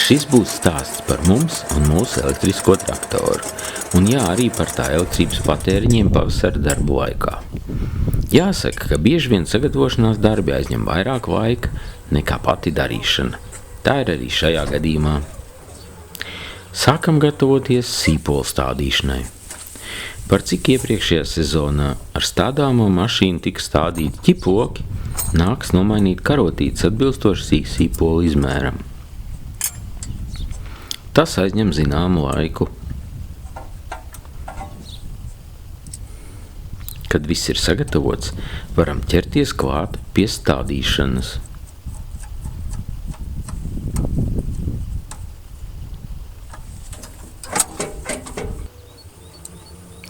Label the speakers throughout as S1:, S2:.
S1: Šis būs stāsts par mums un mūsu elektrisko traktoru, un arī par tā elektrības patēriņiem pavasara darbu laikā. Jāsaka, ka bieži vien sagatavošanās darbi aizņem vairāk laika nekā pati darīšana. Tā ir arī šajā gadījumā. Sākam gatavoties sīpolu stādīšanai. Par cik iepriekšējā sezonā ar stādāmo mašīnu tika stādīti ķipoki, nāks nomainīt karotītes atbilstoši sīpolu izmēram. Tas aizņem zināmu laiku. Kad viss ir sagatavots, varam ķerties klāt pie stādīšanas.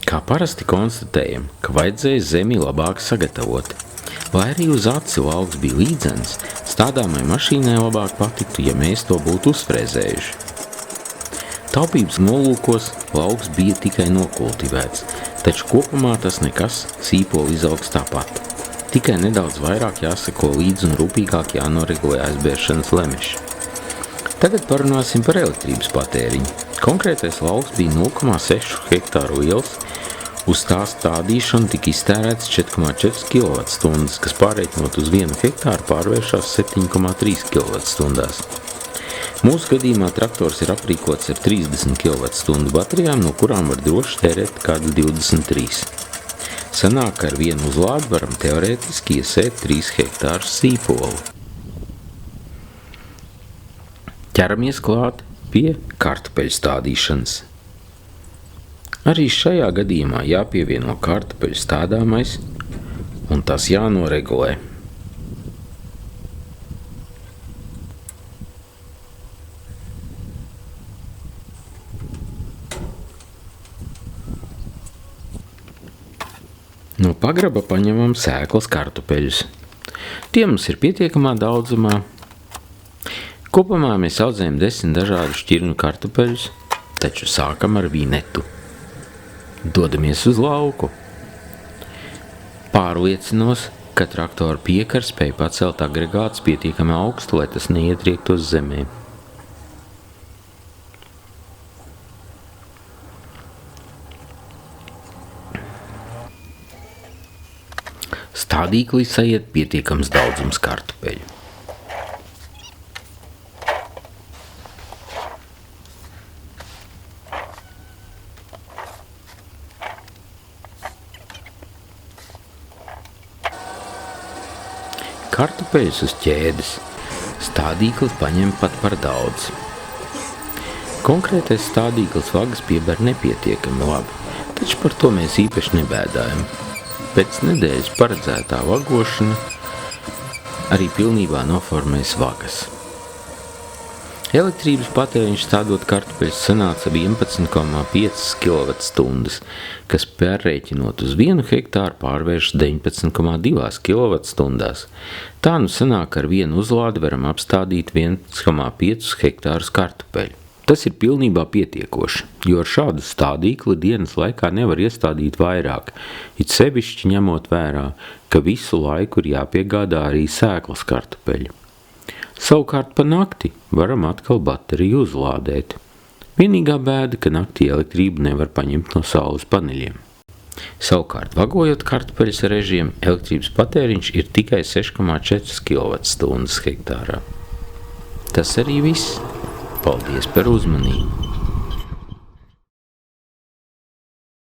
S1: Kā parasti konstatējam, ka vajadzēja zemi labāk sagatavot. Lai arī uz aci lauks bija līdzens, stādāmai mašīnai labāk patiktu, ja mēs to būtu uzfrēzējuši. Taupības nolūkos lauks bija tikai nokultivēts, taču kopumā tas nekas, sīpoli izaugs tāpat. Tikai nedaudz vairāk jāsako līdzi un rūpīgāk jānoregulē aizbēršanas lemeši. Tagad parunāsim par elektrības patēriņu. Konkrētais lauks bija 0,6 hektāru liels. Uz tā stādīšanu tika iztērēts 4,4 kWh, kas pārreikinot uz 1 hektāru pārvēršās 7,3 kWh. Mūsu gadījumā traktors ir aprīkots ar 30 kWh baterijām, no kurām var droši tērēt kādas 23. Sanāk, ka ar vienu uzlādi varam teorētiski iesēt 3 hektārus sīpolu. Ķeramies klāt pie kartupeļu stādīšanas. Arī šajā gadījumā jāpievieno kartupeļu stādāmais, un tas jānoregulē. No pagraba paņemam sēklas kartupeļus. Tie mums ir pietiekamā daudzumā. Kopumā mēs audzējam 10 dažādu šķirņu kartupeļus, taču sākam ar vinetu. Dodamies uz lauku. Pārliecinos, ka traktora piekara spēj pacelt agregātus pietiekami augstu, lai tas neietriektos zemē. Stādīklī saiet pietiekams daudzums kartupeļu. Kartupeļus uz ķēdes. Stādīklis paņem pat par daudz. Konkrētais stādīklis vagas pieber nepietiekami labi, taču par to mēs īpaši nebēdājam. Pēc nedēļas paredzētā vagošana arī pilnībā noformēs vagas. Elektrības patēriņš stādot kartupeļus sanāca 11,5 kWh, kas pārreikinot uz 1 hektāru pārvērš 19,2 kWh. Tā nu sanāk, ar vienu uzlādi varam apstādīt 1,5 hektārus kartupeļu. Tas ir pilnībā pietiekoši, jo ar šādu stādīkli dienas laikā nevar iestādīt vairāk, it sevišķi ņemot vērā, ka visu laiku ir jāpiegādā arī sēklas kartupeļu. Savukārt pa nakti varam atkal bateriju uzlādēt. Vienīgā bēda, ka naktī elektrību nevar paņemt no saules paneļiem. Savukārt, vagojot kartupeļus ar režiem, elektrības patēriņš ir tikai 6,4 kWh hektārā. Tas arī viss. Paldies par uzmanību!